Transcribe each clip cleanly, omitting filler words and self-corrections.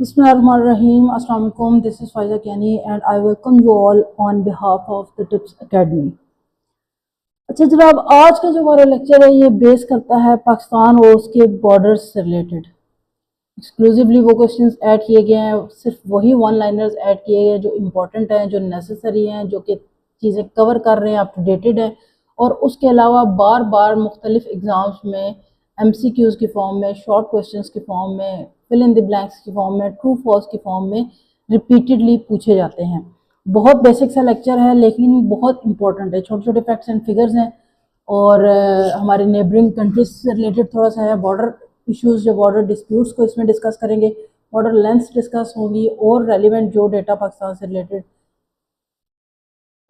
Bismillahirrahmanirrahim. Assalamu alaikum. This is Faiza Kiani and I welcome you all on behalf of the Tips Academy. अच्छा जनाब, आज का जो हमारा लेक्चर है ये बेस करता है पाकिस्तान और उसके बॉर्डर्स से रिलेटेड। एक्सक्लूसिवली वो क्वेश्चंस ऐड किए गए हैं, सिर्फ वही वन लाइनर्स ऐड किए गए हैं जो इम्पोर्टेंट हैं, जो नेसेसरी हैं, जो कि चीज़ें कवर कर रहे हैं, अप टू डेटेड है। और उसके अलावा बार बार मुख्तलिफ एग्ज़ाम्स में MCQs की फॉर्म में, शॉर्ट क्वेश्चंस की फॉर्म में, फिल इन द ब्लैंक्स की फॉर्म में, ट्रू फॉल्स की फॉर्म में रिपीटेडली पूछे जाते हैं। बहुत बेसिक सा लेक्चर है लेकिन बहुत इंपॉर्टेंट है। छोटे छोटे फैक्ट्स एंड फिगर्स हैं और हमारे नेबरिंग कंट्रीज से रिलेटेड थोड़ा सा है। बॉर्डर इश्यूज, जो बॉर्डर डिस्प्यूट्स को इसमें डिस्कस करेंगे, बॉर्डर लेंथ्स डिस्कस होंगी और रेलिवेंट जो डेटा पाकिस्तान से रिलेटेड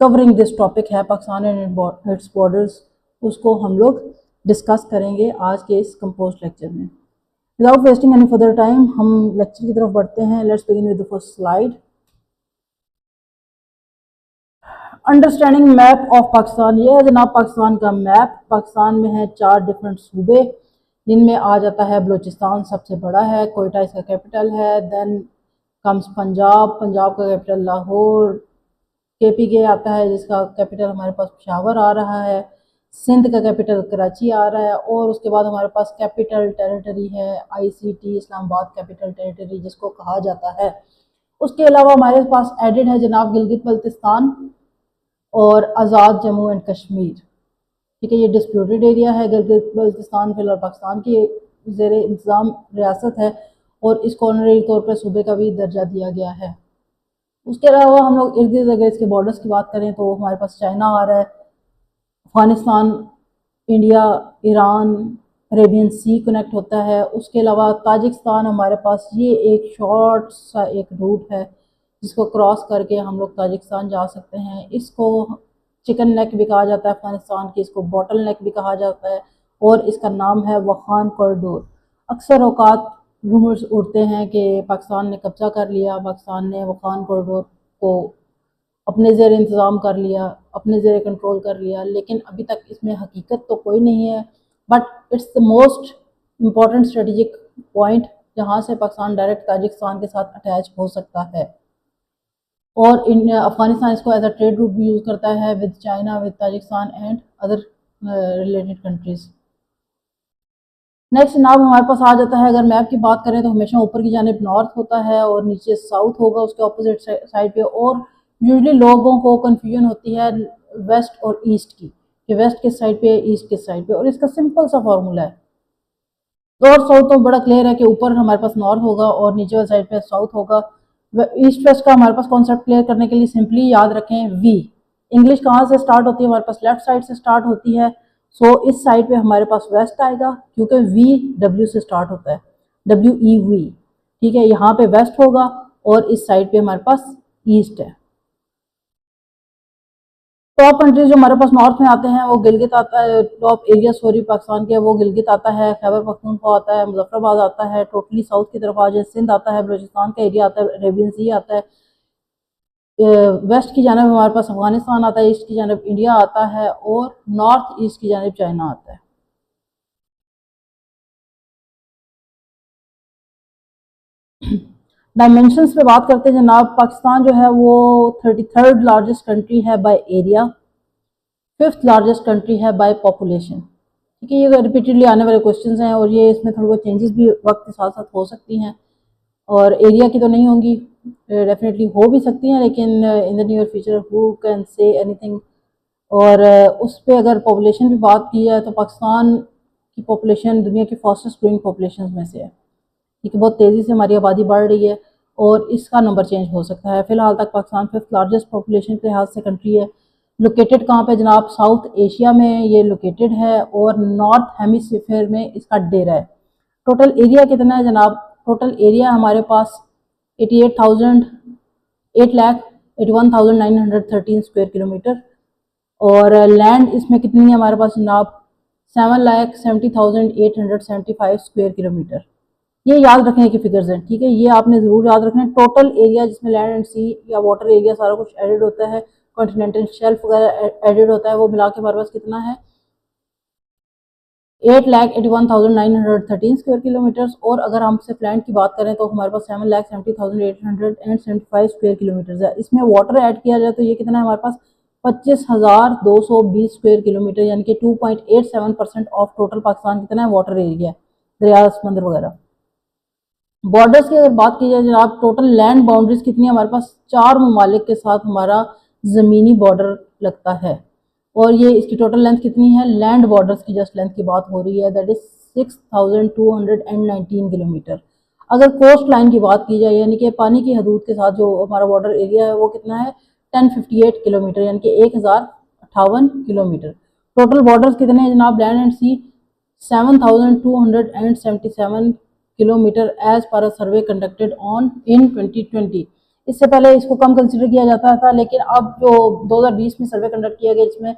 कवरिंग दिस टॉपिक है, पाकिस्तान एंड इट्स बॉर्डर्स, उसको हम लोग डिस्कस करेंगे आज के इस कंपोज लेक्चर में। Without wasting any further time हम लेक्चर की तरफ बढ़ते हैं। Let's begin with the first slide. Understanding map of Pakistan, ये है जनाब पाकिस्तान का मैप। पाकिस्तान में है 4 डिफरेंट सूबे, जिनमें आ जाता है बलूचिस्तान सबसे बड़ा है, कोयटा इसका कैपिटल है। देन कम्स पंजाब, पंजाब का कैपिटल लाहौर। KPK आता है जिसका कैपिटल हमारे पास पेशावर आ रहा है। सिंध का कैपिटल कराची आ रहा है। और उसके बाद हमारे पास कैपिटल टेरिटरी है ICT, इस्लामाबाद कैपिटल टेरिटरी जिसको कहा जाता है। उसके अलावा हमारे पास एडेड है जनाब गिलगित बल्तिस्तान और आज़ाद जम्मू एंड कश्मीर। ठीक है, ये डिस्प्यूटेड एरिया है। गिलगित बल्तिस्तान फिलहाल पाकिस्तान की ज़ेर इंतज़ाम रियासत है और इसको ऑनरेरी तौर पर सूबे का भी दर्जा दिया गया है। उसके अलावा हम लोग इर्द गिर्द अगर इसके बॉर्डर्स की बात करें तो हमारे पास चाइना आ रहा है, अफ़गानिस्तान, इंडिया, ईरान, अरेबियन सी कनेक्ट होता है। उसके अलावा ताजिकिस्तान हमारे पास, ये एक शॉर्ट सा एक रूट है जिसको क्रॉस करके हम लोग ताजिकिस्तान जा सकते हैं। इसको चिकन नेक भी कहा जाता है अफ़गानिस्तान की, इसको बॉटल नेक भी कहा जाता है और इसका नाम है वखान कॉरिडोर। अक्सर औकात रूमर्स उड़ते हैं कि पाकिस्तान ने कब्जा कर लिया, पाकिस्तान ने वखान कॉरिडोर को अपने ज़ेर इंतज़ाम कर लिया, अपने ज़ेर कंट्रोल कर लिया, लेकिन अभी तक इसमें हकीकत तो कोई नहीं है। But it's the most important strategic point जहाँ से पाकिस्तान डायरेक्ट ताजिकिस्तान के साथ अटैच हो सकता है। और इन अफ़गानिस्तान इसको एज अ ट्रेड रूट भी यूज़ करता है with China, with Tajikistan and other related countries. Next जनाब हमारे पास आ जाता है, अगर मैप की बात करें तो हमेशा ऊपर की जानिब नॉर्थ होता है और नीचे साउथ होगा उसके ऑपोजिट साइड पे। और यूजुअली लोगों को कन्फ्यूजन होती है वेस्ट और ईस्ट की, कि वेस्ट किस साइड पे है, ईस्ट किस साइड पे। और इसका सिंपल सा फार्मूला है, नॉर्थ साउथ तो बड़ा क्लियर है कि ऊपर हमारे पास नॉर्थ होगा और नीचे वाली साइड पे साउथ होगा। ईस्ट वेस्ट का हमारे पास कॉन्सेप्ट क्लियर करने के लिए सिंपली याद रखें वी। इंग्लिश कहाँ से स्टार्ट होती है, हमारे पास लेफ्ट साइड से स्टार्ट होती है। सो इस साइड पे हमारे पास वेस्ट आएगा क्योंकि V W से स्टार्ट होता है, WEV। ठीक है, यहाँ पे वेस्ट होगा और इस साइड पे हमारे पास ईस्ट है। टॉप कंट्रीज जो हमारे पास नॉर्थ में आते हैं वो गिलगित आता है, टॉप एरिया सॉरी पाकिस्तान के, वो गिलगित आता है, खैबर पख्तूनख्वा आता है, मुजफ्फराबाद आता है। टोटली साउथ की तरफ आ जाए सिंध आता है, बलूचिस्तान का एरिया आता है, अरेबियन सी आता है। वेस्ट की जानब हमारे पास अफगानिस्तान आता है, ईस्ट की जानब इंडिया आता है और नॉर्थ ईस्ट की जानब चाइना आता है। डायमेंशंस पे बात करते हैं जनाब, पाकिस्तान जो है वो 33rd लार्जेस्ट कंट्री है by area, 5th largest country है बाय पॉपुलेशन। ठीक है, ये रिपीटेडली आने वाले क्वेश्चंस हैं और ये इसमें थोड़ी बहुत चेंजेस भी वक्त के साथ साथ हो सकती हैं और एरिया की तो नहीं होंगी, डेफिनेटली हो भी सकती हैं, लेकिन in the near future who can say anything. और उस पर अगर पॉपुलेशन की बात की जाए तो पाकिस्तान की पॉपुलेशन दुनिया की फास्टेस्ट ग्रोइंग पॉपुलेशन में से है। ठीक है, बहुत तेज़ी से हमारी आबादी बढ़ रही है और इसका नंबर चेंज हो सकता है। फिलहाल तक पाकिस्तान 5th लार्जेस्ट पॉपुलेशन के लिहाज से कंट्री है। लोकेटेड कहाँ पे जनाब, साउथ एशिया में ये लोकेटेड है और नॉर्थ हेमिस्फीयर में इसका डेरा है। टोटल एरिया कितना है जनाब, टोटल एरिया हमारे पास 8,81,913 स्क्वायर किलोमीटर। और लैंड इसमें कितनी है हमारे पास जनाब, 7,70,875 स्क्वायर किलोमीटर। ये याद रखने की फिगर्स हैं। ठीक है, ये आपने ज़रूर याद रखना है। टोटल एरिया जिसमें लैंड एंड सी या वाटर एरिया सारा कुछ एडेड होता है, कॉन्टिनेंटल शेल्फ वगैरह एडेड होता है, वो मिला के हमारे पास कितना है, 8,81,913 स्क्वायर किलोमीटर्स। और अगर हम सिर्फ लैंड की बात करें तो हमारे पास 7,70,875 स्क्वायर किलोमीटर्स है। इसमें वाटर ऐड किया जाए तो ये कितना है हमारे पास 25,220 स्क्वायर किलोमीटर, यानी कि 2.87% ऑफ टोटल पाकिस्तान कितना है वाटर एरिया है, दरिया समंदर वगैरह। बॉर्डर्स की अगर बात की जाए जनाब, टोटल लैंड बाउंड्रीज कितनी है हमारे पास, 4 ममालिक के साथ हमारा ज़मीनी बॉर्डर लगता है। और ये इसकी टोटल लेंथ कितनी है, लैंड बॉर्डर्स की जस्ट लेंथ की बात हो रही है, दैट इज 6,219 किलोमीटर। अगर कोस्ट लाइन की बात की जाए यानी कि पानी की हदूद के साथ जो हमारा बॉर्डर एरिया है वो कितना है 1058 किलोमीटर, यानी कि 1058 किलोमीटर। टोटल बॉर्डर्स कितने हैं जनाब, land and sea 7,277 kilometre as per a survey conducted on in 2020। इससे पहले इसको कम कंसिडर किया जाता था, लेकिन अब जो 2020 में सर्वे कंडक्ट किया गया इसमें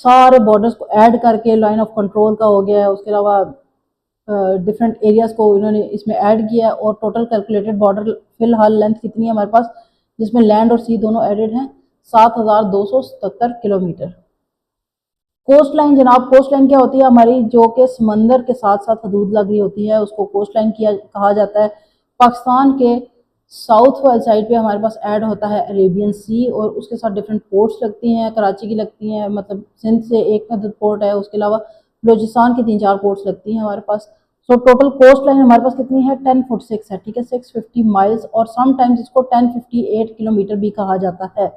सारे बॉर्डर्स को ऐड करके लाइन ऑफ कंट्रोल का हो गया है, उसके अलावा डिफरेंट एरियाज को इन्होंने इसमें ऐड किया है। और टोटल कैलकुलेटेड बॉर्डर फिलहाल लेंथ कितनी है हमारे पास, जिसमें लैंड और सी दोनों एडेड हैं, 7,277 किलोमीटर। कोस्ट लाइन जनाब, कोस्ट लाइन क्या होती है हमारी, जो कि समंदर के साथ साथ हदूद लग रही होती है उसको कोस्ट लाइन किया कहा जाता है। पाकिस्तान के साउथ वाली साइड पे हमारे पास ऐड होता है अरेबियन सी, और उसके साथ डिफरेंट पोर्ट्स लगती हैं, कराची की लगती हैं, मतलब सिंध से एक अदद पोर्ट है, उसके अलावा बलूचिस्तान की 3-4 पोर्ट्स लगती हैं हमारे पास। सो टोटल कोस्ट लाइन हमारे पास कितनी है 1046 है, ठीक है, 650 माइल्स, और समटाइम्स इसको 1058 किलोमीटर भी कहा जाता है।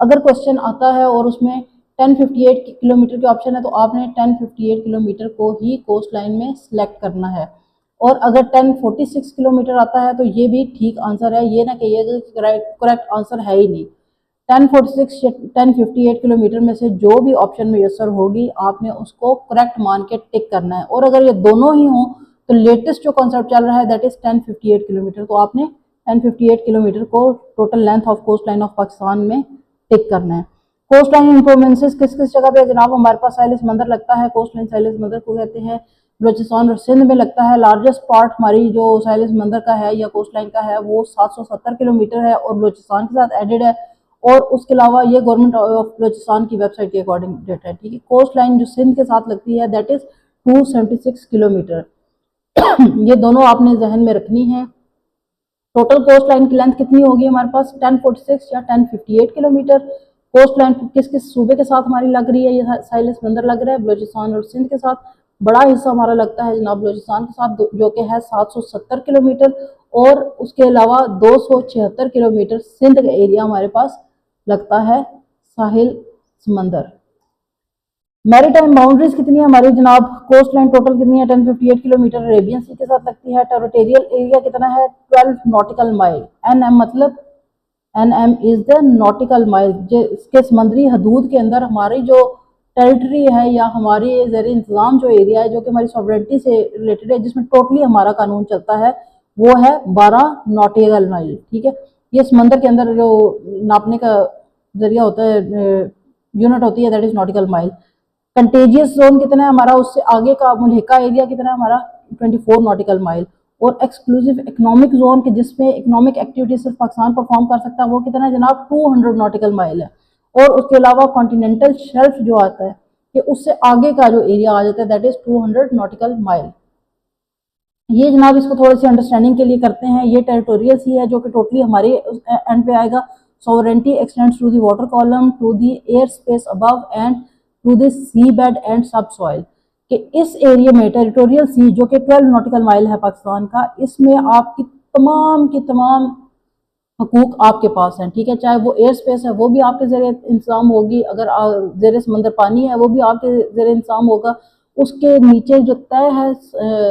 अगर क्वेश्चन आता है और उसमें 1058 किलोमीटर के ऑप्शन है तो आपने 1058 किलोमीटर को ही कोस्ट लाइन में सिलेक्ट करना है। और अगर 1046 किलोमीटर आता है तो ये भी ठीक आंसर है, ये ना कहिएगा कि करेक्ट आंसर है ही नहीं। 1046 या 1058 किलोमीटर में से जो भी ऑप्शन में यसर होगी आपने उसको करेक्ट मान के टिक करना है। और अगर ये दोनों ही हों तो लेटेस्ट जो कॉन्सेप्ट चल रहा है दैट इज 1058 किलोमीटर, तो आपने 1058 किलोमीटर को total length of coast line of Pakistan में टिक करना है। कोस्ट लाइन इंप्रूवमेंट्स किस किस जगह पे जनाब, हमारे पास साहिल समंदर लगता है, कोस्ट लाइन साहिल समंदर को कहते हैं, बलूचिस्तान और सिंध में लगता है। लार्जेस्ट पार्ट हमारी जो साहिल समंदर का है या कोस्ट लाइन का है वो 770 किलोमीटर है और बलूचिस्तान के साथ एडेड है। और उसके अलावा ये गवर्नमेंट ऑफ बलूचिस्तान की वेबसाइट के अकॉर्डिंग डेटा है, ठीक है। कोस्ट लाइन जो सिंध के साथ लगती है दैट इज 276 किलोमीटर। ये दोनों आपने जहन में रखनी है। टोटल कोस्ट लाइन की लेंथ कितनी होगी हमारे पास 1046 या 1058 किलोमीटर। कोस्ट लाइन किस किस सूबे के साथ हमारी लग रही है, ये साहिल समंदर लग रहा है बलूचिस्तान और सिंध के साथ। बड़ा हिस्सा हमारा लगता है जनाब बलूचिस्तान के साथ जो कि है 770 किलोमीटर, और उसके अलावा 276 किलोमीटर सिंध का एरिया हमारे पास लगता है साहिल समंदर। मैरीटाइम बाउंड्रीज कितनी है हमारी जनाब, कोस्ट लाइन टोटल कितनी है 1058 किलोमीटर, अरेबियन सी के साथ लगती है। टेरिटोरियल एरिया कितना है 12 नॉटिकल माइल, एनएम मतलब NM is the nautical mile. इसके समंदरी हदूद के अंदर हमारी जो टेरिटरी है या हमारी ज़ेर इंतज़ाम जो एरिया है जो कि हमारी सॉवरेंटी से रिलेटेड है, जिसमें टोटली हमारा कानून चलता है, वो है 12 नॉटिकल माइल, ठीक है। ये समंदर के अंदर जो नापने का जरिया होता है, यूनिट होती है, that is nautical mile. Contagious zone कितना है हमारा, उससे आगे का मुल्हिका एरिया कितना है हमारा 24 नॉटिकल माइल। और एक्सक्लूसिव इकोनॉमिक जोन के जिसमें इकोनॉमिक एक्टिविटी सिर्फ पाकिस्तान परफॉर्म कर सकता है वो कितना है जनाब 200 नॉटिकल माइल है। और उसके अलावा कॉन्टिनेंटल शेल्फ जो आता है कि उससे आगे का जो एरिया आ जाता है दैट इज 200 नॉटिकल माइल। ये जनाब इसको थोड़ी सी अंडरस्टैंडिंग के लिए करते हैं। ये टेरिटोरियल सी है जो कि टोटली हमारे एंड पे आएगा। Sovereignty extends to the water column, to the airspace above and to the seabed and subsoil. कि इस एरिया में टेरिटोरियल सी जो कि 12 नॉटिकल माइल है पाकिस्तान का, इसमें आपकी तमाम की तमाम हकूक आपके पास हैं, ठीक है। चाहे वो एयर स्पेस है वो भी आपके ज़रिए इंतजाम होगी, अगर ज़ेरे समंदर पानी है वो भी आपके ज़रिए इंतजाम होगा, उसके नीचे जो तय है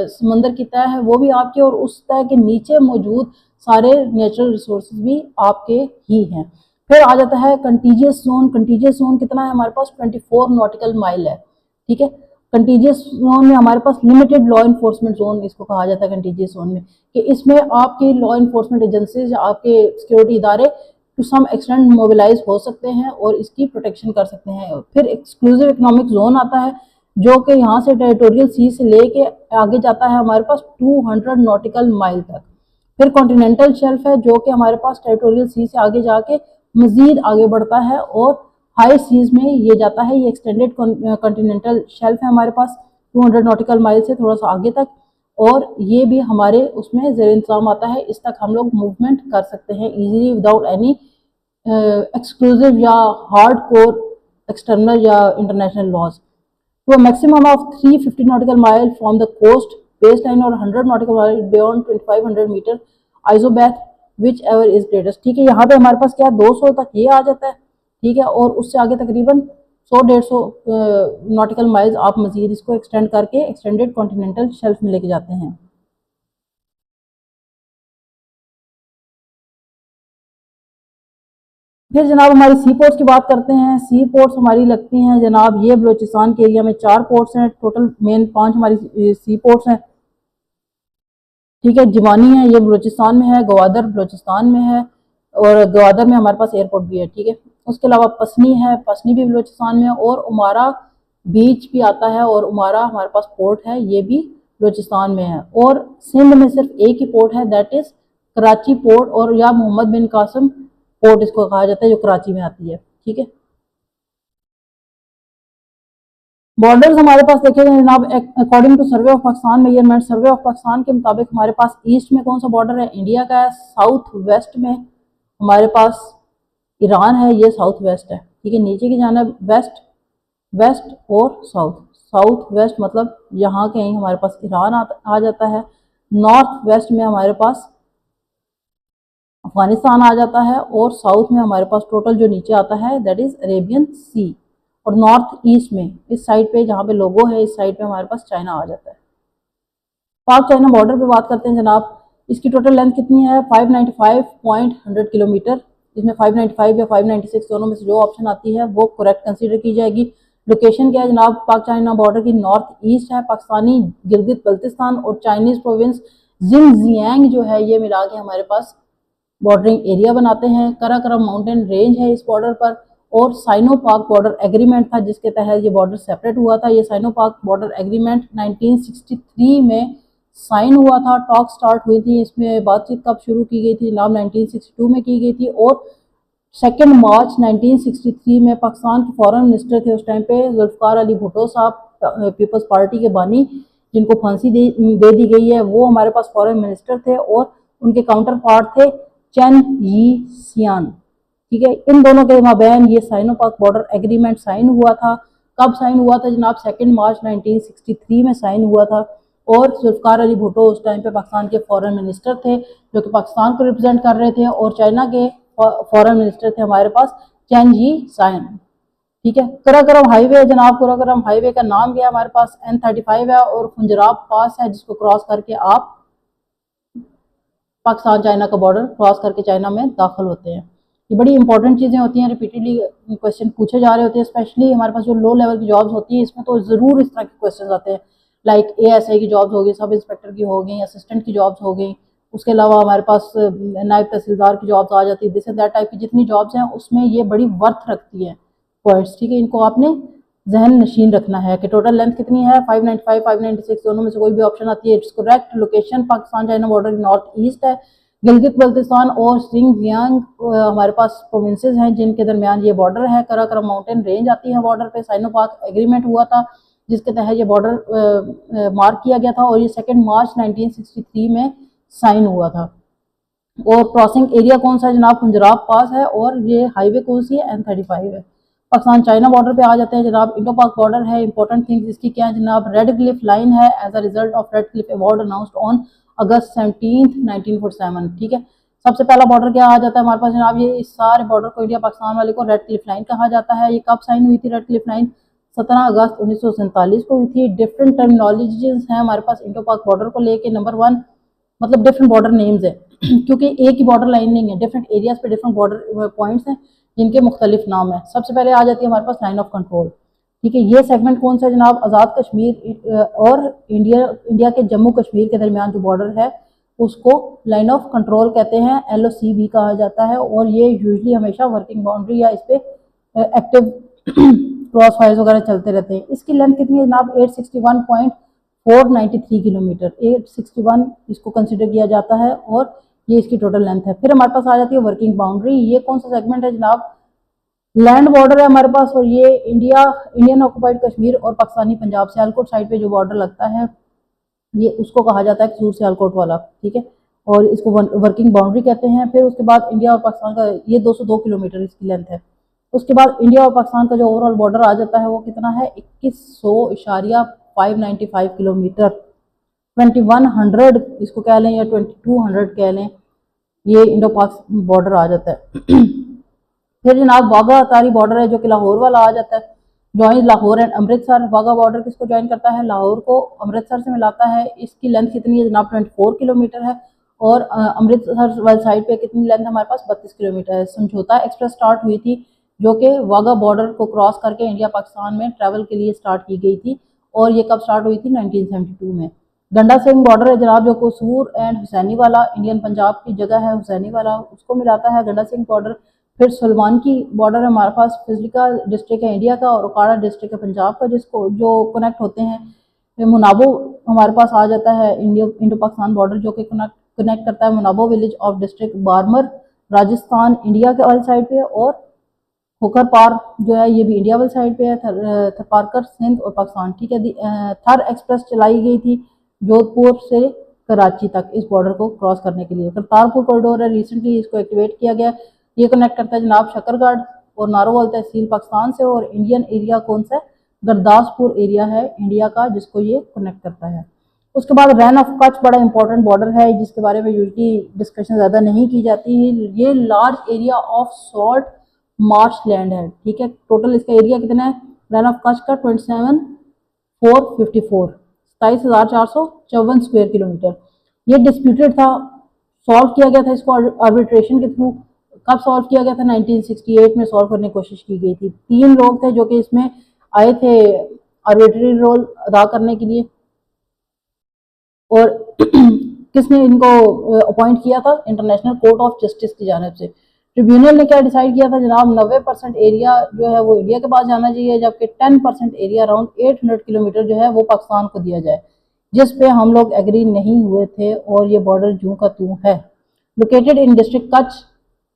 समंदर की तय है वो भी आपके, और उस तय के नीचे मौजूद सारे नेचुरल रिसोर्सेज भी आपके ही हैं। फिर आ जाता है कंटीजियस जोन। कंटीजियस जोन कितना है हमारे पास 24 नॉटिकल माइल है, ठीक है। कंटीजियस जोन में हमारे पास लिमिटेड लॉ इन्फोर्समेंट जोन इसको कहा जाता है कंटीजियस जोन में, कि इसमें आपकी लॉ इन्फोर्समेंट एजेंसीज या आपके सिक्योरिटी इदारे टू सम एक्सटेंट मोबिलाइज हो सकते हैं और इसकी प्रोटेक्शन कर सकते हैं। फिर एक्सक्लूसिव इकोनॉमिक जोन आता है जो कि यहाँ से टेरिटोरियल सी से लेके आगे जाता है हमारे पास 200 नॉटिकल माइल तक। फिर कॉन्टिनेंटल शेल्फ है जो कि हमारे पास टेरिटोरियल सी से आगे जाके मजीद आगे बढ़ता है और हाई सीज में ये जाता है, ये एक्सटेंडेड कॉन्टिनेंटल शेल्फ है हमारे पास। 200 नॉटिकल माइल से थोड़ा सा आगे तक, और ये भी हमारे उसमें ज़ेर इंतज़ाम आता है। इस तक हम लोग मूवमेंट कर सकते हैं इजीली विदाउट एनी एक्सक्लूसिव या हार्ड कोर एक्सटर्नल या international laws. To a maximum of 350 nautical mile from the coast base line और 100 nautical mile beyond 2500 metre isobath whichever is greatest. ठीक है, यहाँ पे हमारे पास क्या 200 तक ये आ जाता है। ठीक है, और उससे आगे तकरीबन 100-150 नॉटिकल माइल्स आप मजीद इसको एक्सटेंड करके एक्सटेंडेड कॉन्टिनेंटल शेल्फ में लेके जाते हैं। फिर जनाब हमारी सी पोर्ट्स की बात करते हैं। सी पोर्ट्स हमारी लगती हैं जनाब, ये बलूचिस्तान के एरिया में 4 पोर्ट्स हैं, टोटल मेन 5 हमारी सी पोर्ट्स हैं। ठीक है, जिवानी है, ये बलूचिस्तान में है, गवादर बलूचिस्तान में है, और गवादर में हमारे पास एयरपोर्ट भी है। ठीक है, उसके अलावा पसनी है, पसनी भी बलूचिस्तान में है, और उमारा बीच भी आता है, और उमारा हमारे पास पोर्ट है, ये भी बलूचिस्तान में है। और सिंध में सिर्फ एक ही पोर्ट है, दैट इज़ कराची पोर्ट, और या मोहम्मद बिन कासिम पोर्ट इसको कहा जाता है, जो कराची में आती है। ठीक है, बॉर्डर्स हमारे पास देखे जाए जनाब, according to survey of Pakistan measurement, survey of Pakistan के मुताबिक हमारे पास ईस्ट में कौन सा बॉर्डर है, इंडिया का है। साउथ वेस्ट में हमारे पास ईरान है, ये साउथ वेस्ट है। ठीक है, नीचे की जानिब वेस्ट, वेस्ट और साउथ। साउथ वेस्ट मतलब यहाँ कहीं हमारे पास ईरान आ जाता है। नॉर्थ वेस्ट में हमारे पास अफगानिस्तान आ जाता है, और साउथ में हमारे पास टोटल जो नीचे आता है दैट इज़ अरेबियन सी। और नॉर्थ ईस्ट में इस साइड पे जहाँ पे लोगो है, इस साइड पे हमारे पास चाइना आ जाता है। पाक चाइना बॉर्डर पे बात करते हैं जनाब, इसकी टोटल लेंथ कितनी है 595.100 किलोमीटर। इसमें 595 या 596 दोनों में से जो ऑप्शन आती है वो करेक्ट कंसीडर की जाएगी। लोकेशन क्या है जनाब, पाक चाइना बॉर्डर की नॉर्थ ईस्ट है, पाकिस्तानी गिलगित बल्तिस्तान और चाइनीज़ प्रोविंस जिनजियांग जो है ये मिला के हमारे पास बॉर्डरिंग एरिया बनाते हैं। कराकरम माउंटेन रेंज है इस बॉर्डर पर, और साइनो पाक बॉर्डर एग्रीमेंट था जिसके तहत ये बॉर्डर सेपरेट हुआ था। ये साइनो पाक बॉर्डर एग्रीमेंट 1963 में साइन हुआ था, टॉक स्टार्ट हुई थी, इसमें बातचीत कब शुरू की गई थी जनाब 1962 में की गई थी। और 2 मार्च 1963 में पाकिस्तान के फॉरेन मिनिस्टर थे उस टाइम पे जुल्फ़िकार अली भुट्टो साहब, पीपल्स पार्टी के बानी, जिनको फांसी दे दी गई है, वो हमारे पास फॉरेन मिनिस्टर थे, और उनके काउंटर पार्ट थे चेन यी सियान। ठीक है, इन दोनों के माबैन ये साइनो पाक बॉर्डर एग्रीमेंट साइन हुआ था। कब साइन हुआ था जनाब, 2 मार्च 1963 में साइन हुआ था। और जुल्फ़िकार अली भुट्टो उस टाइम पे पाकिस्तान के फॉरेन मिनिस्टर थे जो कि पाकिस्तान को रिप्रेजेंट कर रहे थे, और चाइना के फॉरेन मिनिस्टर थे हमारे पास चेन यी साइन। ठीक है, कराकरम हाईवे है जनाब, कराकरम हाईवे का नाम क्या है हमारे पास N35 है, और खुंजराब पास है जिसको क्रॉस करके आप पाकिस्तान चाइना का बॉर्डर क्रॉस करके चाइना में दाखिल होते हैं। ये बड़ी इंपॉर्टेंट चीज़ें होती हैं, रिपीटेडली क्वेश्चन पूछे जा रहे होते हैं, स्पेशली हमारे पास जो लो लेवल की जॉब्स होती हैं इसमें तो ज़रूर इस तरह के क्वेश्चन आते हैं। लाइक ASI की जॉब्स हो गई, सब इंस्पेक्टर की हो गई, असिस्टेंट की जॉब्स हो गई, उसके अलावा हमारे पास नायब तहसीलदार की जॉब्स आ जाती है, दिस दैट टाइप की जितनी जॉब्स हैं उसमें ये बड़ी वर्थ रखती है पॉइंट्स। ठीक है, इनको आपने जहन नशीन रखना है कि टोटल लेंथ कितनी है 595 596 दोनों में से कोई भी ऑप्शन आती है it's correct. Location Pakistan China border north east है। गिलगित बल्तिस्तान और सिंगजियांग हमारे पास प्रोविंसेस हैं जिनके दरमियान ये बॉर्डर है। कराकरम माउंटेन रेंज आती है बॉर्डर पे। साइनो पाक एग्रीमेंट हुआ था जिसके तहत ये बॉर्डर मार्क किया गया था, और ये 2 मार्च 1963 में साइन हुआ था। और क्रॉसिंग एरिया कौन सा है जनाब, खुंजराब पास है, और ये हाईवे कौन सी है N35 है। पाकिस्तान चाइना बॉर्डर पे आ जाते हैं जनाब, इंडो पाक बॉर्डर है। इंपॉर्टेंट थिंग्स इसकी क्या है जनाब, रेड क्लिफ लाइन है as a result of Radcliffe Award announced on August 17 1947। ठीक है, सबसे पहला बॉर्डर क्या आ जाता है हमारे पास जनाब, ये इस सारे बॉर्डर को इंडिया पाकिस्तान वाले को रेड क्लिफ लाइन कहा जाता है। ये कब साइन हुई थी रेड क्लिफ लाइन, 17 अगस्त 1947 को हुई थी। डिफरेंट टर्मिनोलॉजीज हैं हमारे पास इंडो पाक बॉर्डर को लेके। नंबर 1 मतलब डिफरेंट बॉर्डर नेम्स है क्योंकि एक ही बॉर्डर लाइन नहीं है, डिफरेंट एरियाज पे डिफरेंट बॉर्डर पॉइंट्स हैं जिनके मुख्तलिफ नाम है। सबसे पहले आ जाती है हमारे पास लाइन ऑफ कंट्रोल। ठीक है, ये सेगमेंट कौन सा है जनाब, आज़ाद कश्मीर और इंडिया के जम्मू कश्मीर के दरमियान जो बॉर्डर है उसको लाइन ऑफ कंट्रोल कहते हैं, LOC भी कहा जाता है। और ये यूजली हमेशा वर्किंग बाउंड्री या इस पे एक्टिव क्रॉस फायर्स वगैरह चलते रहते हैं। इसकी लेंथ कितनी है जनाब, 861.493 किलोमीटर, 861 इसको कंसिडर किया जाता है, और ये इसकी टोटल लेंथ है। फिर हमारे पास आ जाती है वर्किंग बाउंड्री। ये कौन सा सेगमेंट है जनाब, लैंड बॉर्डर है हमारे पास, और ये इंडियन ऑक्युपाइड कश्मीर और पाकिस्तानी पंजाब सियालकोट साइड पे जो बॉर्डर लगता है ये उसको कहा जाता है कसूर सियालकोट वाला, ठीक है, और इसको वर्किंग बाउंड्री कहते हैं। फिर उसके बाद इंडिया और पाकिस्तान का ये 202 किलोमीटर इसकी लेंथ है। उसके बाद इंडिया और पाकिस्तान का जो ओवरऑल बॉर्डर आ जाता है वो कितना है, 2100.595 किलोमीटर, 2100 इसको कह लें या 2200 कह लें, ये इंडो पाक बॉर्डर आ जाता है। फिर जनाब वाघा अटारी बॉर्डर है जो कि लाहौर वाला आ जाता है, join Lahore and Amritsar. Wagah border किसको ज्वाइन करता है, लाहौर को अमृतसर से मिलाता है। इसकी लेंथ कितनी है जनाब, 24 किलोमीटर है, और अमृतसर वाली साइड पे कितनी लेंथ हमारे पास, 32 किलोमीटर है। समझौता एक्सप्रेस स्टार्ट हुई थी जो कि वाघा बॉर्डर को क्रॉस करके इंडिया पाकिस्तान में ट्रैवल के लिए स्टार्ट की गई थी, और ये कब स्टार्ट हुई थी, 1972 में। गंडा सिंह बॉर्डर है जनाब जो कसूर एंड हुसैनी वाला, इंडियन पंजाब की जगह है हुसैनी वाला, उसको मिलाता है गंडा सिंह बॉर्डर। फिर सलमान की बॉर्डर है हमारे पास, फिजिका डिस्ट्रिक्ट है इंडिया का और उकाड़ा डिस्ट्रिक्ट है पंजाब का, जिसको जो कनेक्ट होते हैं। फिर मुनाबो हमारे पास आ जाता है इंडो पाकिस्तान बॉर्डर जो कि कनेक्ट करता है Munabao village of district Barmer, Rajasthan India के वाली साइड पे, और खोखर पार जो है ये भी इंडिया वाली साइड पे है, थरपारकर सिंध और पाकिस्तान, ठीक है। थर एक्सप्रेस चलाई गई थी जोधपुर से कराची तक इस बॉर्डर को क्रॉस करने के लिए। करतारपुर कॉरिडोर है, रिसेंटली इसको एक्टिवेट किया गया। ये कनेक्ट करता है जनाब शकरगढ़ और नारोवाल तहसील पाकिस्तान से, और इंडियन एरिया कौन सा है, गुरदासपुर एरिया है इंडिया का, जिसको ये कनेक्ट करता है। उसके बाद रैन ऑफ कच्छ बड़ा इंपॉर्टेंट बॉर्डर है जिसके बारे में यूजली डिस्कशन ज़्यादा नहीं की जाती है। ये large area of salt Marsh land है, ठीक है। टोटल इसका एरिया कितना है रैन ऑफ कच्छ का, 27,454 स्क्वायर किलोमीटर। ये डिस्प्यूटेड था, सॉल्व किया गया था इसको आर्बिट्रेशन के थ्रू। कब सॉल्व किया गया था, 1968 में सॉल्व करने की कोशिश की गई थी। 3 लोग थे जो कि इसमें आए थे आर्बिट्री रोल अदा करने के लिए, और किसने इनको अपॉइंट किया था, इंटरनेशनल कोर्ट ऑफ जस्टिस की जानिब से। ट्रिब्यूनल ने क्या डिसाइड किया था जनाब, 90% एरिया जो है वो इंडिया के पास जाना चाहिए, जबकि 10% एरिया अराउंड 800 किलोमीटर जो है वो पाकिस्तान को दिया जाए, जिस पे हम लोग एग्री नहीं हुए थे, और ये बॉर्डर जूं का तू है। Located in district Kutch,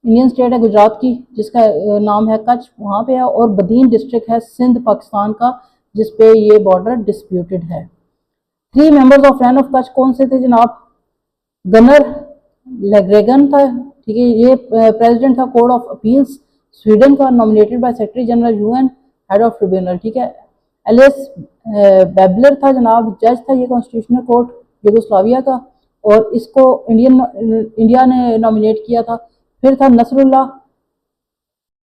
Indian state है गुजरात की जिसका नाम है कच्छ, वहाँ पे है, और बदीन डिस्ट्रिक्ट है सिंध पाकिस्तान का, जिसपे ये बॉर्डर डिस्प्यूटेड है। 3 members of Rann of Kutch कौन से थे जनाब, गनर लेग्रेगन था, ठीक है, ये प्रेसिडेंट था कोर्ट ऑफ अपील्स स्वीडन का, nominated by secretary general UN, head of tribunal, ठीक है। एलिस बेबलर था जनाब, जज था ये कॉन्स्टिट्यूशनल कोर्ट यूगोस्लाविया का, और इसको इंडिया ने नॉमिनेट किया था। फिर था नसरुल्लाह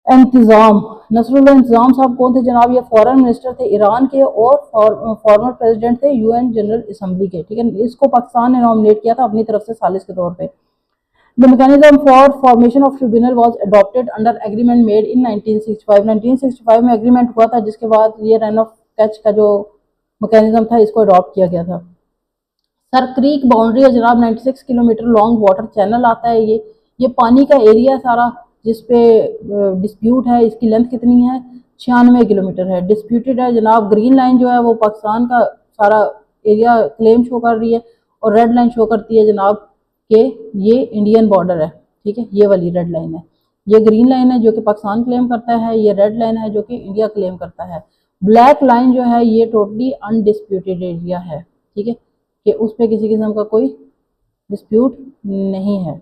इंतजाम साहब कौन थे जनाब, ये फॉरेन मिनिस्टर थे ईरान के, और फॉर्मर प्रेसिडेंट थे यूएन जनरल असेंबली के, ठीक है। इसको पाकिस्तान ने नॉमिनेट किया था अपनी तरफ से सालिस के तौर पे। The mechanism for formation of tribunal was adopted under agreement made in 1965 में एग्रीमेंट हुआ था, जिसके बाद ये रैन ऑफ कच्छ का जो मैकेनिज्म था इसको अडॉप्ट किया गया था। सर क्रीक बाउंड्री है जनाब, 96 किलोमीटर लॉन्ग वाटर चैनल आता है, ये पानी का एरिया सारा जिसपे डिस्प्यूट है। इसकी लेंथ कितनी है, 96 किलोमीटर है, डिस्प्यूटेड है जनाब। ग्रीन लाइन जो है वो पाकिस्तान का सारा एरिया क्लेम शो कर रही है, और रेड लाइन शो करती है जनाब कि ये इंडियन बॉर्डर है, ठीक है। ये वाली रेड लाइन है, ये ग्रीन लाइन है जो कि पाकिस्तान क्लेम करता है, ये रेड लाइन है जो कि इंडिया क्लेम करता है। ब्लैक लाइन जो है ये टोटली अनडिस्प्यूटेड एरिया है, ठीक है, कि उस पर किसी किस्म का कोई डिस्प्यूट नहीं है।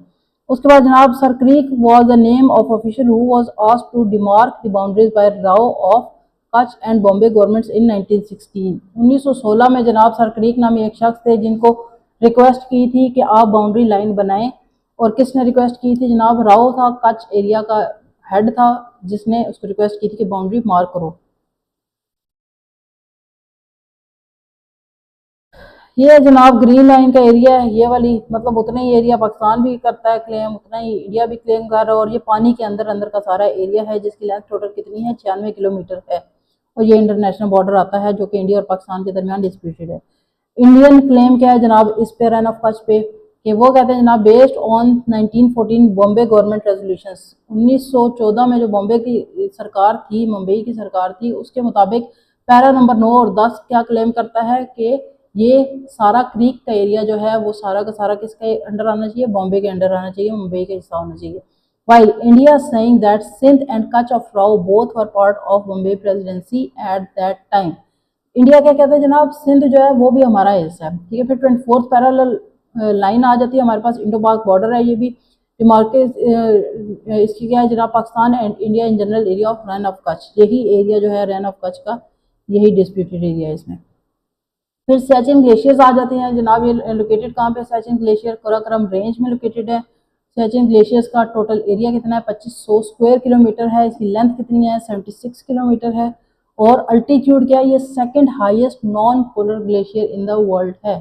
उसके बाद जनाब sir creek was the name of official who was asked to demarcate the boundaries by Rao of Kutch and Bombay governments in 1916। 1916 में जनाब सर क्रीक नामी एक शख्स थे जिनको रिक्वेस्ट की थी कि आप बाउंड्री लाइन बनाएं, और किसने रिक्वेस्ट की थी जनाब, राव था, कच्छ एरिया का हेड था, जिसने उसको रिक्वेस्ट की थी कि बाउंड्री मार्क करो। ये जनाब ग्रीन लाइन का एरिया है, ये वाली, मतलब उतना ही एरिया पाकिस्तान भी करता है क्लेम, उतना ही इंडिया भी क्लेम कर रहा है, और ये पानी के अंदर अंदर का सारा एरिया है जिसकी लेंथ टोटल कितनी है, 96 किलोमीटर है, और ये इंटरनेशनल बॉर्डर आता है जो कि इंडिया और पाकिस्तान के दरमियान डिस्प्यूटेड है। इंडियन क्लेम क्या है जनाब इस पे रैन ऑफ कच्छ पे, कि वो कहते हैं जनाब based on 1914 Bombay government resolutions, 1914 में जो बॉम्बे की सरकार थी, मुंबई की सरकार थी, उसके मुताबिक पैरा नंबर 9 और 10 क्या क्लेम करता है कि ये सारा क्रीक का एरिया जो है वो सारा का सारा किसके अंडर आना चाहिए, बॉम्बे के अंडर आना चाहिए, मुंबई का हिस्सा होना चाहिए। while India saying that Sindh and Kutch of Rao both were part of Bombay presidency at that time। India क्या कहता है जनाब, सिंध जो है वो भी हमारा हिस्सा है, ठीक है। फिर 24th पैरेलल लाइन आ जाती है हमारे पास, इंडो पाक बॉर्डर है, ये भी डिमार्केस इसकी क्या है जनाब, Pakistan and India in general area of run of Kutch, यही एरिया जो है रन ऑफ कच्छ का, यही डिस्प्यूटेड एरिया है इसमें। फिर सियाचिन ग्लेशियर्स आ जाते हैं जनाब, ये लोकेटेड कहाँ पे, सियाचिन ग्लेशियर काराकोरम रेंज में लोकेटेड है। सियाचिन ग्लेशियर्स का टोटल एरिया कितना है, 2500 स्क्वायर किलोमीटर है। इसकी लेंथ कितनी है, 76 किलोमीटर है। और अल्टीट्यूड क्या है, ये second highest non polar glacier in the world है।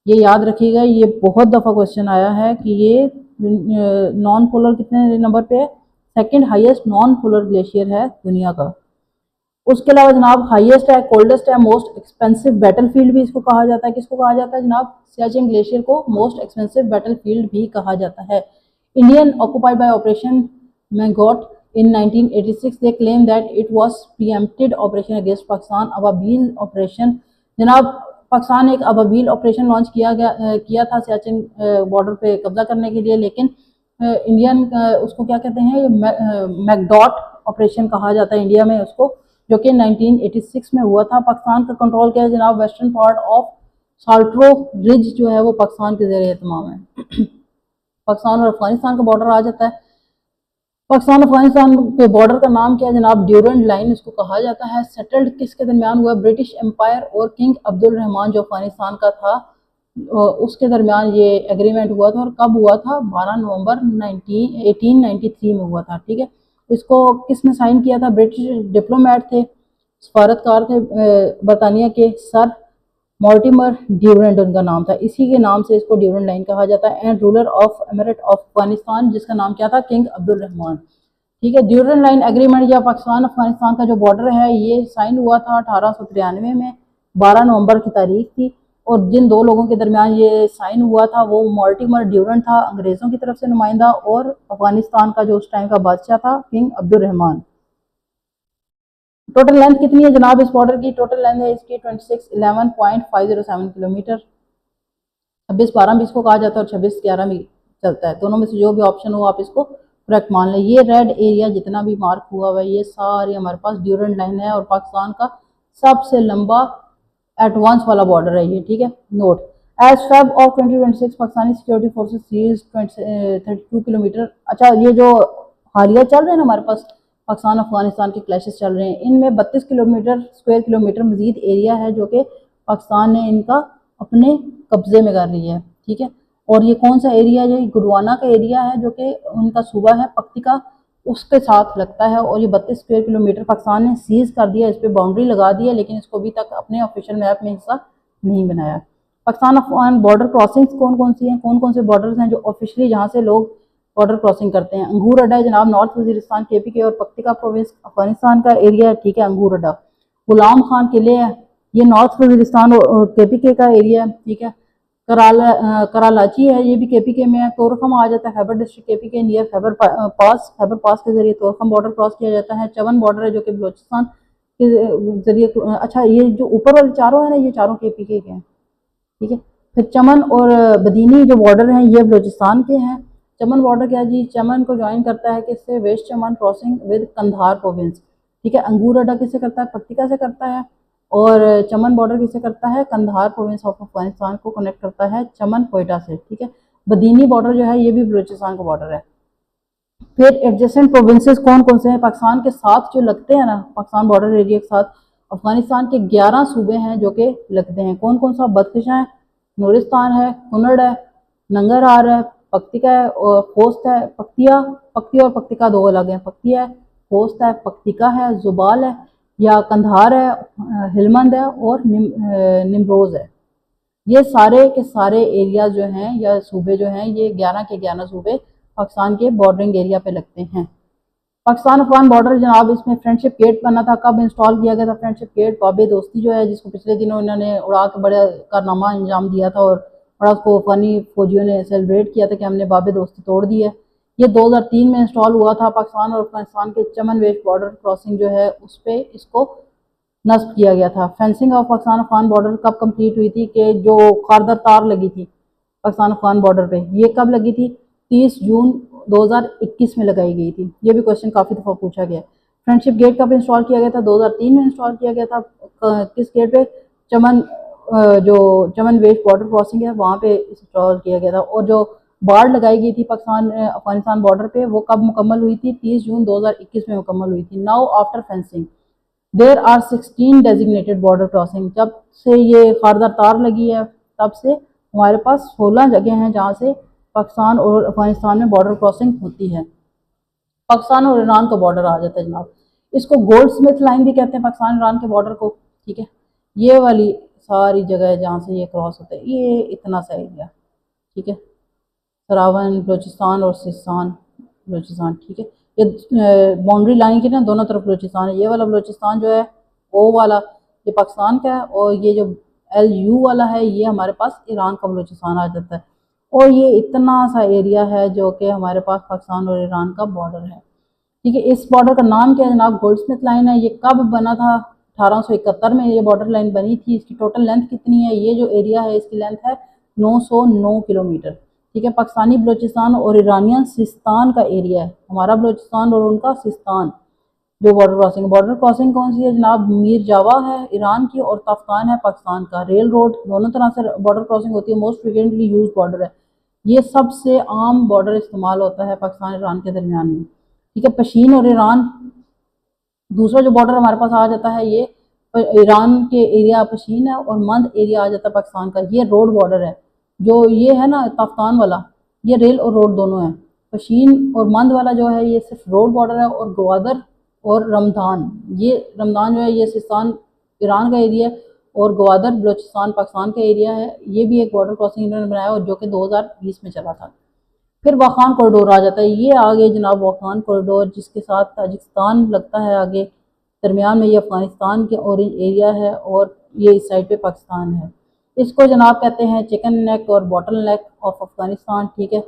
ये याद रखिएगा, ये बहुत दफ़ा क्वेश्चन आया है कि ये नॉन पोलर कितने नंबर पे है, second highest non polar glacier है दुनिया का। उसके अलावा जनाब हाईएस्ट है, कोल्डेस्ट है, मोस्ट एक्सपेंसिव बैटलफील्ड भी इसको कहा जाता है। किसको कहा जाता है जनाब, सियाचिन ग्लेशियर को मोस्ट एक्सपेंसिव बैटलफील्ड भी कहा जाता है। Indian occupied by operation मैंगोट in 1986 they claim that it was preempted operation against Pakistan। Ababeel operation जनाब, पाकिस्तान ने एक अबाबील ऑपरेशन लॉन्च किया था सियाचिन बॉर्डर पे कब्जा करने के लिए, लेकिन इंडियन उसको क्या कहते हैं, मैकडॉट ऑपरेशन कहा जाता है इंडिया में उसको, जो कि 1986 में हुआ था। पाकिस्तान का कंट्रोल क्या है जनाब, वेस्टर्न पार्ट ऑफ साल्ट्रो रिज जो है वो पाकिस्तान के ज़ेरे एहतमाम है। पाकिस्तान और अफगानिस्तान का बॉर्डर आ जाता है। पाकिस्तान अफगानिस्तान के बॉर्डर का नाम क्या है जनाब, ड्यूरेंट लाइन इसको कहा जाता है। सेटल्ड किसके दरमियान हुआ, ब्रिटिश एम्पायर और किंग अब्दुल रहमान जो अफगानिस्तान का था, उसके दरमियान ये एग्रीमेंट हुआ था। और कब हुआ था, 12 नवंबर 1893 में हुआ था, ठीक है। इसको किसने साइन किया था, ब्रिटिश डिप्लोमेट थे, सफारतकार थे बरतानिया के, सर मॉर्टिमर ड्यूरेंट उनका नाम था, इसी के नाम से इसको ड्यूरेंट लाइन कहा जाता है। And ruler of emirate of Afghanistan जिसका नाम क्या था, किंग अब्दुल रहमान, ठीक है। ड्यूरेंट लाइन एग्रीमेंट या पाकिस्तान अफगानिस्तान का जो बॉर्डर है ये साइन हुआ था 1893 में, 12 नवंबर की तारीख थी। और जिन दो लोगों के दरमियान ये साइन हुआ था वो मॉर्टिमर ड्यूरेंट था, अंग्रेज़ों की तरफ से नुमाइंदा, और अफगानिस्तान का जो उस टाइम का बादशाह था king Abdul Rahman. Total length कितनी है जनाब इस बॉर्डर की, टोटल लेंथ है इसकी 2611.507 किलोमीटर। 2612 भी इसको कहा जाता है और 2611 भी चलता है, दोनों में से जो भी ऑप्शन हो आप इसको करेक्ट मान लें। ये रेड एरिया जितना भी मार्क हुआ हुआ है ये सारे हमारे पास ड्यूरेंट लाइन है और पाकिस्तान का सबसे लंबा एडवांस वाला बॉर्डर है ये, ठीक है। Note, as Feb of 2026 Pakistani security forces seize 32 kilometre. अच्छा, ये जो हालिया चल रहे हैं ना हमारे पास पाकिस्तान अफगानिस्तान के क्लैशेस चल रहे हैं, इनमें 32 किलोमीटर स्क्वायर किलोमीटर मजीद एरिया है जो कि पाकिस्तान ने इनका अपने कब्जे में कर लिया है, ठीक है। और ये कौन सा एरिया है, ये गुडवाना का एरिया है जो कि उनका सूबा है पक्तिका, उसके साथ लगता है। और ये 32 स्क्वायर किलोमीटर पाकिस्तान ने सीज कर दिया, इस पर बाउंड्री लगा दी है, लेकिन इसको अभी तक अपने ऑफिशियल मैप में हिस्सा नहीं बनाया। पाकिस्तान अफगान बॉर्डर क्रॉसिंग्स कौन कौन सी हैं, कौन कौन से बॉर्डर्स हैं जो ऑफिशियली जहाँ से लोग बॉर्डर क्रॉसिंग करते हैं। अंगूर अड्डा है जनाब, नॉर्थ वजीरिस्तान KPK और पक्तिका प्रोविंस अफगानिस्तान का एरिया है, ठीक है, अंगूर अड्डा। गुलाम खान किले है, ये नॉर्थ वजीरिस्तान और KPK का एरिया है, ठीक है। करालाची है, ये भी KPK में है। तोरखम आ जाता है Khyber district KPK near Khyber pass के जरिए तोरखम बॉर्डर क्रॉस किया जाता है। चवन बॉर्डर है जो कि बलोचिस्तान के जरिए, अच्छा ये जो ऊपर वाले चारों है ना ये चारों KPK के हैं, ठीक है। फिर चमन और बदीनी जो बॉर्डर हैं ये बलोचिस्तान के हैं। चमन बॉर्डर क्या जी, चमन को ज्वाइन करता है किससे, west Chaman crossing with Kandahar province, ठीक है। अंगूर अड्डा किससे करता है, पक्तिका से करता है। और चमन बॉर्डर किससे करता है, कंधार प्रोविंस ऑफ अफगानिस्तान को कनेक्ट करता है चमन कोयटा से, ठीक है। बदीनी बॉर्डर जो है ये भी बलूचिस्तान का बॉर्डर है। फिर एडजेसेंट प्रोविंसेस कौन कौन से हैं, पाकिस्तान के साथ जो लगते हैं ना, पाकिस्तान बॉर्डर एरिया के साथ अफगानिस्तान के 11 सूबे हैं जो कि लगते हैं। कौन कौन सा, बदखशां है, नूरिस्तान है, कुनड़ है, नंगरहार है, पक्तिका है और खोस्त है। पक्तिया और पक्तिका दो अलग हैं, पक्तिया है, खोस्त है, पक्तिका है, जुबाल है या कंधार है, हिलमंद है और निम्रोज है। ये सारे के सारे एरिया जो हैं या सूबे जो हैं ये 11 के 11 सूबे पाकिस्तान के बॉर्डरिंग एरिया पे लगते हैं। पाकिस्तान अफगान बॉर्डर जनाब, इसमें फ्रेंडशिप गेट बना था, कब इंस्टॉल किया गया था फ्रेंडशिप गेट, बाबे दोस्ती जो है जिसको पिछले दिनों इन्होंने उड़ा के बड़ा कारनामा अंजाम दिया था और बड़ा उसको अफगानी फौजियों ने सेलिब्रेट किया था कि हमने बाबे दोस्ती तोड़ दी है। ये 2003 में इंस्टॉल हुआ था। पाकिस्तान और अफगानिस्तान के चमन वेस्ट बॉर्डर क्रॉसिंग जो है उस पर इसको नस्ब किया गया था। Fencing of Pakistan Afghan border कब कंप्लीट हुई थी, कि जो खारदर तार लगी थी पाकिस्तान अफगान बॉर्डर पे, ये कब लगी थी, 30 जून 2021 में लगाई गई थी। ये भी क्वेश्चन काफ़ी दफ़ा पूछा गया। फ्रेंडशिप गेट कब इंस्टॉल किया गया था? 2003 में इंस्टॉल किया गया था। किस गेट पे? चमन, जो चमन वेस्ट बॉर्डर क्रॉसिंग है वहाँ पे इंस्टॉल किया गया था। और जो बाड़ लगाई गई थी पाकिस्तान अफगानिस्तान बॉर्डर पे, वो कब मुकम्मल हुई थी? 30 जून 2021 में मुकम्मल हुई थी। Now after fencing there are 16 designated border crossing. जब से ये खारदार तार लगी है तब से हमारे पास 16 जगह हैं जहाँ से पाकिस्तान और अफगानिस्तान में बॉर्डर क्रॉसिंग होती है। पाकिस्तान और ईरान का बॉर्डर आ जाता है जनाब। इसको गोल्ड स्मिथ लाइन भी कहते हैं, पाकिस्तान ईरान के बॉर्डर को। ठीक है, ये वाली सारी जगह है जहाँ से ये क्रॉस होता है, ये इतना सा एरिया। ठीक है, सरावन, बलूचिस्तान और सिस्तान, बलूचिस्तान। ठीक है, ये बाउंड्री लाइन की ना दोनों तरफ बलूचिस्तान है। ये वाला बलूचिस्तान जो है ओ वाला ये पाकिस्तान का है, और ये जो LU वाला है ये हमारे पास ईरान का बलूचिस्तान आ जाता है। और ये इतना सा एरिया है जो कि हमारे पास पाकिस्तान और ईरान का बॉर्डर है। ठीक है, इस बॉर्डर का नाम क्या है जनाब? गोल्डस्मिथ लाइन है। ये कब बना था? 1871 में ये बॉर्डर लाइन बनी थी। इसकी टोटल लेंथ कितनी है? ये जो एरिया है इसकी लेंथ है 909 किलोमीटर। ठीक है, पाकिस्तानी बलूचिस्तान और ईरानियन सिस्तान का एरिया है। हमारा बलूचिस्तान और उनका सिस्तान जो बॉर्डर क्रॉसिंग कौन सी है जनाब? मीर जावा है ईरान की और तफ्तान है पाकिस्तान का। रेल रोड दोनों तरह से बॉर्डर क्रॉसिंग होती है। मोस्ट फ्रिक्वेंटली यूज बॉर्डर है। ये सबसे आम बॉर्डर इस्तेमाल होता है पाकिस्तान ईरान के दरमियान में। ठीक है, पशीन और ईरान दूसरा जो बॉर्डर हमारे पास आ जाता है ये ईरान के एरिया पशीन है, और मंद एरिया आ जाता है पाकिस्तान का। ये रोड बॉर्डर है। जो ये है ना तफ्तान वाला, ये रेल और रोड दोनों है। पशीन और मंद वाला जो है ये सिर्फ रोड बॉर्डर है। और ग्वादर और रमदान, ये रमदान जो है ये सिस्तान ईरान का एरिया है, और ग्वादर बलूचिस्तान पाकिस्तान का एरिया है। ये भी एक बॉर्डर क्रॉसिंग इन्होंने बनाया और जो कि 2020 में चला था। फिर वाखान कॉरिडोर आ जाता है। ये आगे जनाब वाखान कॉरिडोर, जिसके साथ ताजिकिस्तान लगता है आगे, दरमियान में ये अफगानिस्तान के ऑरेंज एरिया है और ये इस साइड पे पाकिस्तान है। इसको जनाब कहते हैं चिकन नेक और बॉटल नेक ऑफ अफगानिस्तान। ठीक है,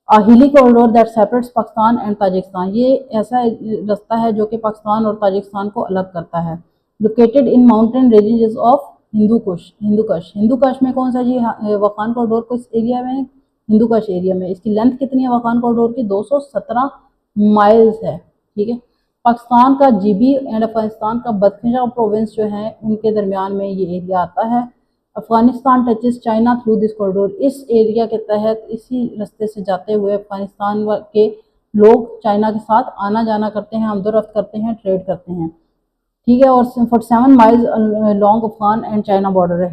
हिली corridor that separates Pakistan and Tajikistan. ये ऐसा रास्ता है जो कि पाकिस्तान और ताजिकिस्तान को अलग करता है। Located in mountain ranges of Hindu कश में कौन सा जी? वाखान कॉरिडोर को इस एरिया में, हिंदू कश एरिया में। इसकी लेंथ कितनी है वाखान कॉरिडोर की? 217 माइल्स है। ठीक है, पाकिस्तान का GB एंड अफगानिस्तान का बदखशा प्रोविंस जो है उनके दरमियान में ये एरिया आता है। Afghanistan touches China through this corridor. इस एरिया के तहत इसी रास्ते से जाते हुए अफगानिस्तान के लोग चाइना के साथ आना जाना करते हैं, आमदोरफ्त करते हैं, ट्रेड करते हैं। ठीक है, और 47 miles long Afghan and China border है।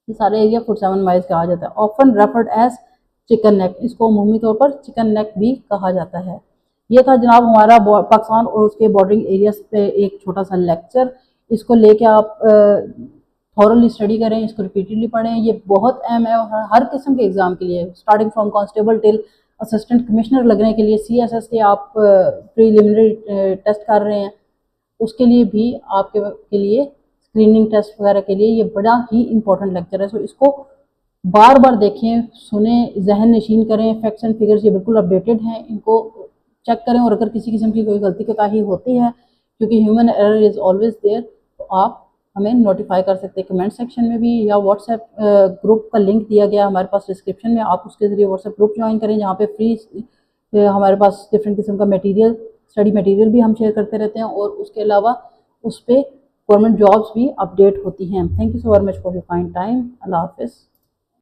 ये सारे एरिया 47 माइल्स का आ जाता है। Often referred as chicken neck, इसको अमूमी तौर पर चिकन नेक भी कहा जाता है। ये था जनाब हमारा पाकिस्तान और उसके बॉर्डरिंग एरियाज पे एक छोटा सा लेक्चर। इसको लेके आप थॉरली स्टडी करें, इसको रिपीटेडली पढ़ें। ये बहुत अहम है हर किस्म के एग्ज़ाम के लिए, starting from constable till assistant commissioner लगने के लिए। CSS के आप प्रीलिमिनरी टेस्ट कर रहे हैं, उसके लिए भी आपके लिए स्क्रीनिंग टेस्ट वगैरह के लिए ये बड़ा ही इंपॉर्टेंट लेक्चर है। सो इसको बार बार देखें, सुने, जहन नशीन करें। फैक्ट्स एंड फिगर्स ये बिल्कुल अपडेटेड हैं, इनको चेक करें। और अगर किसी किस्म की कोई गलती कोताही होती है, क्योंकि human error is always there, तो आप हमें नोटिफाई कर सकते हैं कमेंट सेक्शन में भी, या व्हाट्सएप ग्रुप का लिंक दिया गया हमारे पास डिस्क्रिप्शन में। आप उसके ज़रिए व्हाट्सएप ग्रुप ज्वाइन करें, जहाँ पे फ्री हमारे पास डिफरेंट किस्म का मटेरियल, स्टडी मटेरियल भी हम शेयर करते रहते हैं, और उसके अलावा उस पर गवर्नमेंट जॉब्स भी अपडेट होती हैं। Thank you so very much for your fine time. अल्लाह हाफिज़।